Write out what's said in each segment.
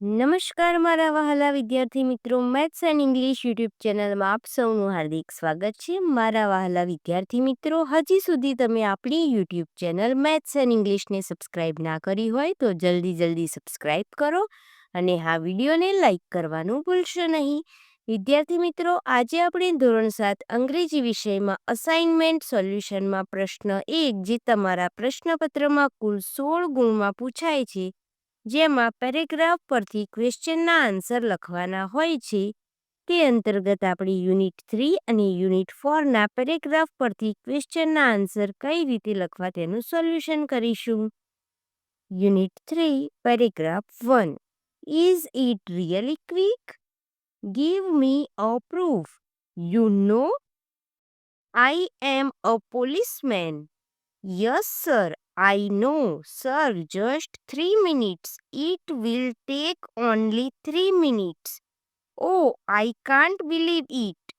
નમસ્કાર મારા વહાલા વિદ્યાર્થી મિત્રો, મેથ્સ એન્ડ ઇંગ્લિશ યુટ્યુબ ચેનલમાં આપ સૌનું હાર્દિક સ્વાગત છે. મારા વહાલા વિદ્યાર્થી મિત્રો, હજી સુધી તમે આપણી યુટ્યુબ ચેનલ મેથ્સ એન્ડ ઇંગ્લિશને સબસ્ક્રાઈબ ના કરી હોય તો જલ્દી સબસ્ક્રાઈબ કરો અને હા વિડીયોને લાઈક કરવાનું ભૂલશો નહીં. વિદ્યાર્થી મિત્રો, આજે આપણે ધોરણ 7 અંગ્રેજી વિષયમાં અસાઇનમેન્ટ સોલ્યુશનમાં પ્રશ્ન 1, જે તમારા પ્રશ્નપત્રમાં કુલ 16 ગુણમાં પૂછાય છે, જેમાં પેરેગ્રાફ પરથી ક્વેશ્ચનના આન્સર લખવાના હોય છે, તે અંતર્ગત આપણે યુનિટ 3 અને યુનિટ 4ના પેરેગ્રાફ પરથી ક્વેશ્ચનના આન્સર કઈ રીતે લખવા તેનું સોલ્યુશન કરીશું. Unit 3, paragraph 1. Is it really quick? Give me a proof. You know, I am a policeman. Yes, sir, I know, sir. Just 3 minutes. It will take only 3 minutes. Oh, I can't believe it.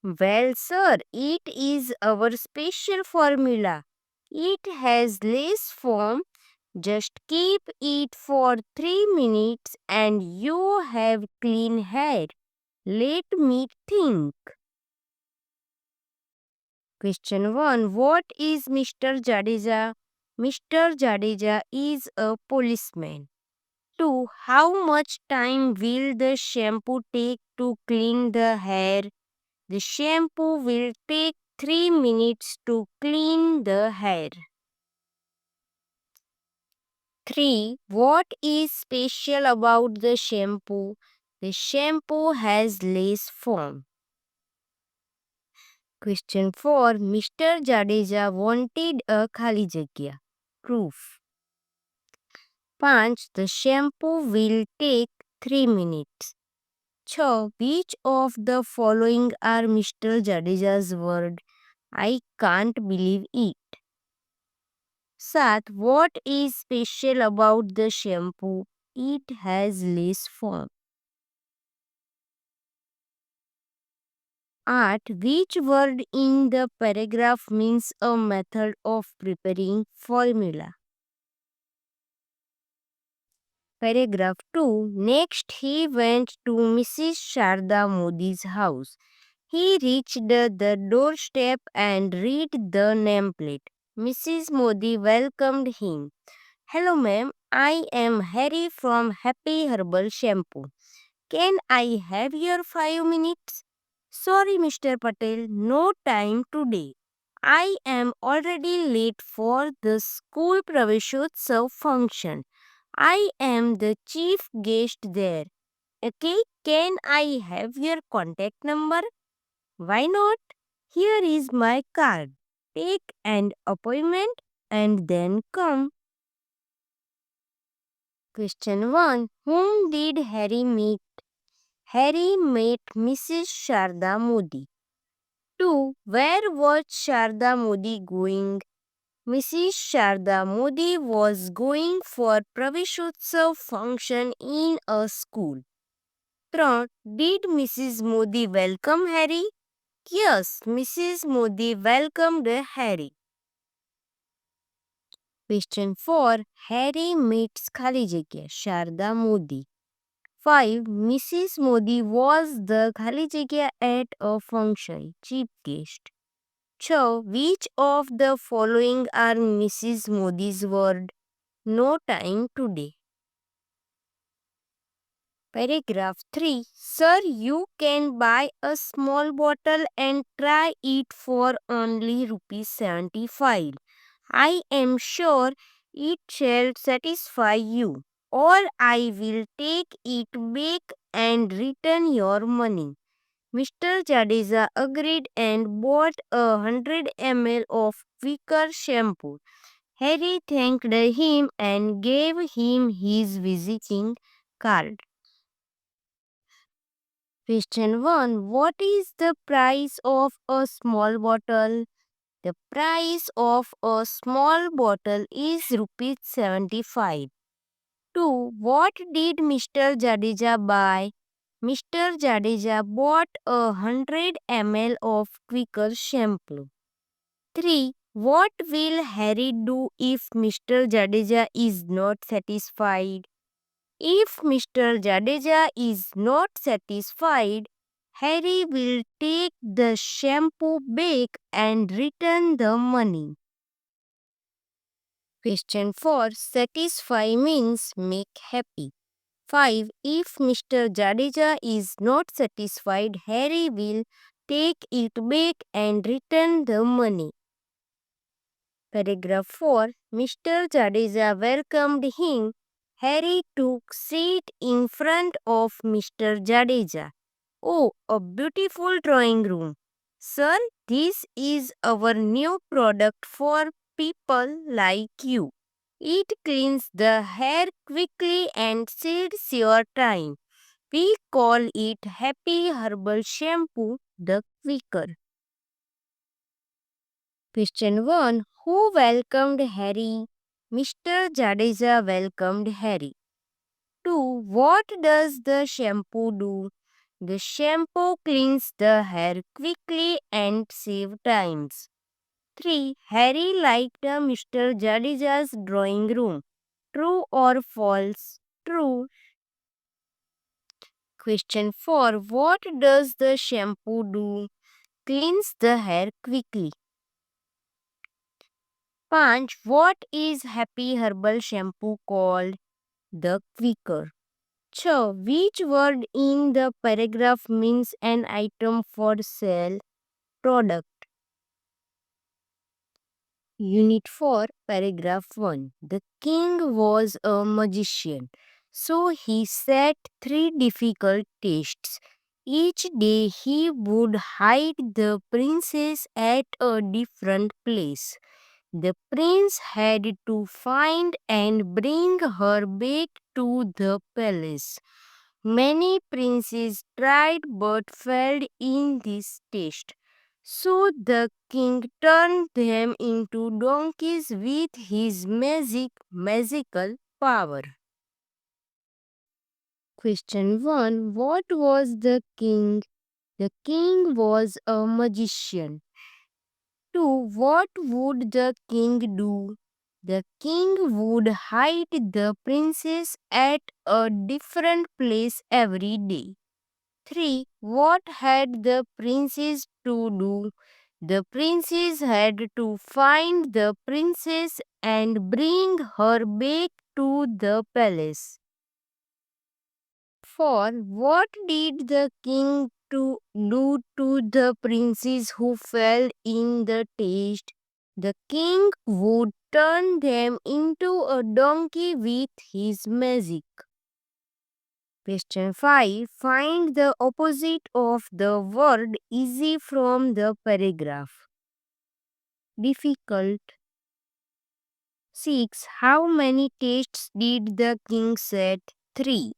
Well, sir, it is our special formula. It has less foam. Just keep it for 3 minutes and you have clean hair. Let me think. Question 1. What is Mr. Jadeja? Mr. Jadeja is a policeman. 2. How much time will the shampoo take to clean the hair? The shampoo will take 3 minutes to clean the hair. 3. What is special about the shampoo? The shampoo has less foam. Question 4. Mr. Jadeja wanted a khali jagya. Proof. 5. The shampoo will take 3 minutes. 6. Which of the following are Mr. Jadeja's word? I can't believe it. 7. What is special about the shampoo? It has less foam. 8. Which word in the paragraph means a method of preparing formula? Paragraph 2. Next, he went to Mrs. Sharda Modi's house. He reached the doorstep and read the nameplate. Mrs. Modi welcomed him. Hello, ma'am. I am Harry from Happy Herbal Shampoo. Can I have your 5 minutes? Sorry, Mr. Patel, no time today. I am already late for the school Praveshotsav function. I am the chief guest there. Okay, can I have your contact number? Why not? Here is my card. Take an appointment and then come. Question 1. Whom did Harry meet? Harry met Mrs. Sharda Modi. 2. Where was Sharda Modi going? Mrs. Sharda Modi was going for Praveshotsav function in a school. 3. Did Mrs. Modi welcome Harry? Yes, Mrs. Modi welcomed Harry. Question 4. Harry meets khali jagya Sharda Modi. 5. Mrs. Modi was the khali jagya at a function, chief guest. 6. Which of the following are Mrs. Modi's word? No time today. Paragraph 3. Sir, you can buy a small bottle and try it for only ₹75. I am sure it shall satisfy you, or I will take it back and return your money. Mr. Jadeja agreed and bought 100 ml of Quaker shampoo. Harry thanked him and gave him his visiting card. Question 1. What is the price of a small bottle? The price of a small bottle is ₹75. 2. What did Mr. Jadeja buy? Mr. Jadeja bought 100 ml of Quaker shampoo. 3. What will Harry do if Mr. Jadeja is not satisfied? If Mr. Jadeja is not satisfied, Harry will take the shampoo back and return the money. Question 4. Satisfy means make happy. 5. If Mr. Jadeja is not satisfied, Harry will take it back and return the money. Paragraph 4. Mr. Jadeja welcomed him. Harry took seat in front of Mr. Jadeja. Oh, a beautiful drawing room. Sir, this is our new product for people like you. It cleans the hair quickly and saves your time. We call it Happy Herbal Shampoo the Quicker. Question 1. Who welcomed Harry? Mr. Jadeja welcomed Harry. 2. What does the shampoo do? The shampoo cleans the hair quickly and saves times. 3. Harry liked Mr. Jadeja's drawing room. True or false? True. Question 4. What does the shampoo do? Cleans the hair quickly. 5. What is Happy Herbal Shampoo called? The Quicker. 6. Which word in the paragraph means an item for sale? Product. Unit 4, paragraph 1. The king was a magician, so he set 3 difficult tests. Each day he would hide the princess at a different place. The prince had to find and bring her back to the palace. Many princes tried but failed in this test. So the king turned them into donkeys with his magical power. Question 1. What was the king? The king was a magician. 2. What would the king do? The king would hide the princess at a different place every day. 3. What had the princess to do? The princess had to find the princess and bring her back to the palace. 4. What did the king to do to the princes who fell in the test? The king would turn them into a donkey with his magic. Question 5. Find the opposite of the word easy from the paragraph. Difficult. 6. How many tests did the king set? 3.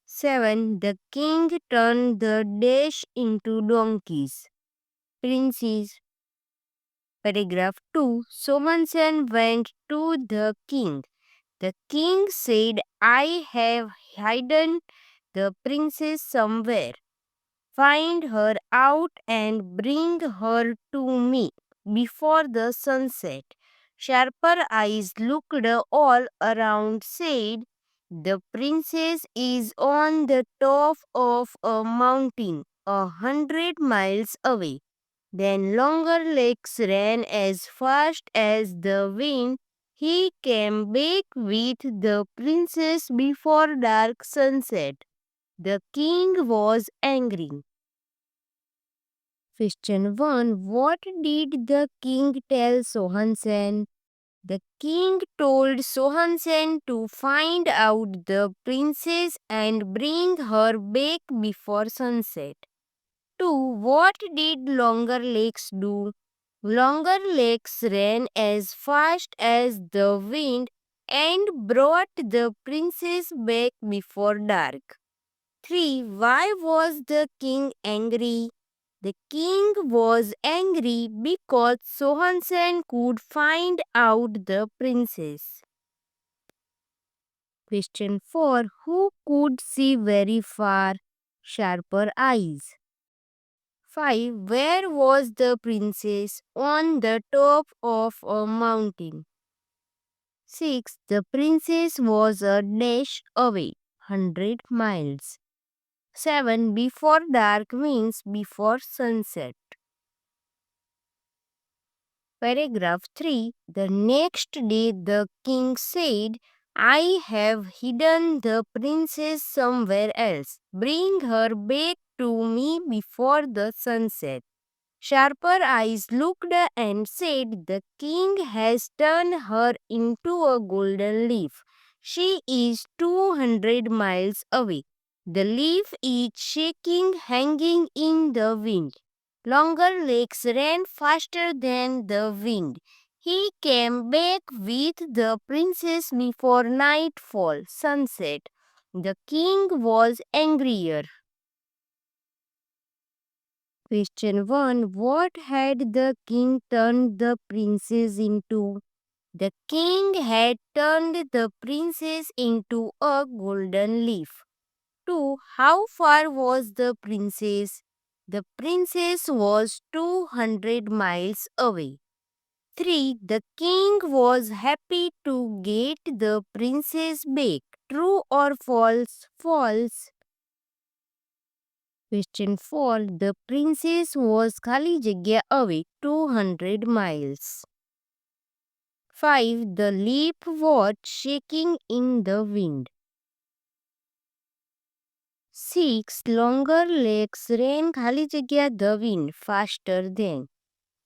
7. The king turned the dash into donkeys. Princes. Paragraph 2. Sohansen went to the king. The king said, I have hidden the princess somewhere. Find her out and bring her to me before the sunset. Sharper Eyes looked all around, said, the princess is on the top of a mountain 100 miles away. Then Longer Legs ran as fast as the wind. He came back with the princess before dark sunset. The king was angry. Question 1. What did the king tell Sohansen? The king told Sohansen to find out the princess and bring her back before sunset. 2. What did Longer Legs do? Longer Legs ran as fast as the wind and brought the princess back before dark. 3. Why was the king angry? The king was angry because Sohansen could find out the princess. Question 4. Who could see very far? Sharper Eyes. 5. Where was the princess? On the top of a mountain. 6. The princess was a dash away, 100 miles. 7. Before dark means before sunset. Paragraph 3. The next day the king said, I have hidden the princess somewhere else. Bring her back to me before the sunset. Sharper Eyes looked and said, the king has turned her into a golden leaf. She is 200 miles away. The leaf is shaking, hanging in the wind. Longer Legs ran faster than the wind. He came back with the princess before nightfall, sunset. The king was angrier. Question 1. What had the king turned the princess into? The king had turned the princess into a golden leaf. 2. How far was the princess? The princess was 200 miles away. 3. The king was happy to get the princess back. True or false? False. Question 4. The princess was khali jagya away 200 miles. 5. The leaf was shaking in the wind. 6. Longer legs ran khali jagya the wind faster than.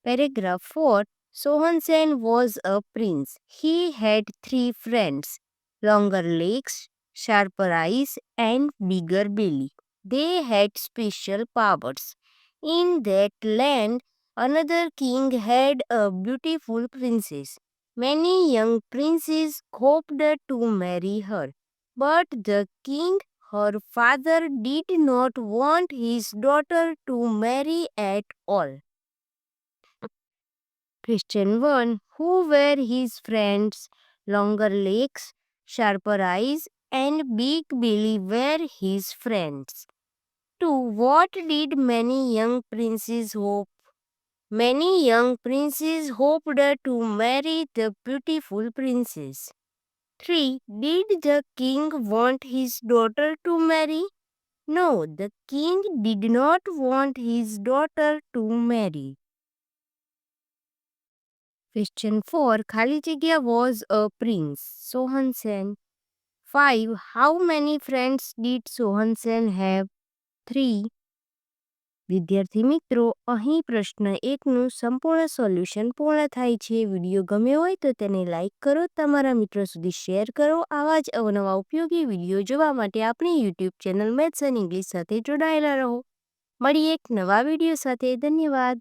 Paragraph 4. Sohan Sen was a prince. He had 3 friends, longer legs, sharper eyes, and bigger belly. They had special powers. In that land, another king had a beautiful princess. Many young princes hoped to marry her, but the king, her father, did not want his daughter to marry at all. Question 1. Who were his friends? Longer legs, sharper eyes, and big belly were his friends. 2. What did many young princes hope? Many young princes hoped to marry the beautiful princess. 3. Did the king want his daughter to marry? No, the king did not want his daughter to marry. Question 4. Khali Jagya was a prince. Sohan Sen. 5. How many friends did Sohan Sen have? 3. વિદ્યાર્થી મિત્રો અહીં પ્રશ્ન 1નું સંપૂર્ણ solution પૂર્ણ થાય છે. Video ગમ્યો હોય તો તેને લાઇક કરો, તમારા મિત્રો સુધી શેર કરો. આવા જ અવનવા ઉપયોગી વિડીયો જોવા માટે આપણી YouTube channel maths and English સાથે જોડાયેલા રહો. મળીએ એક નવા વિડીયો સાથે. ધન્યવાદ.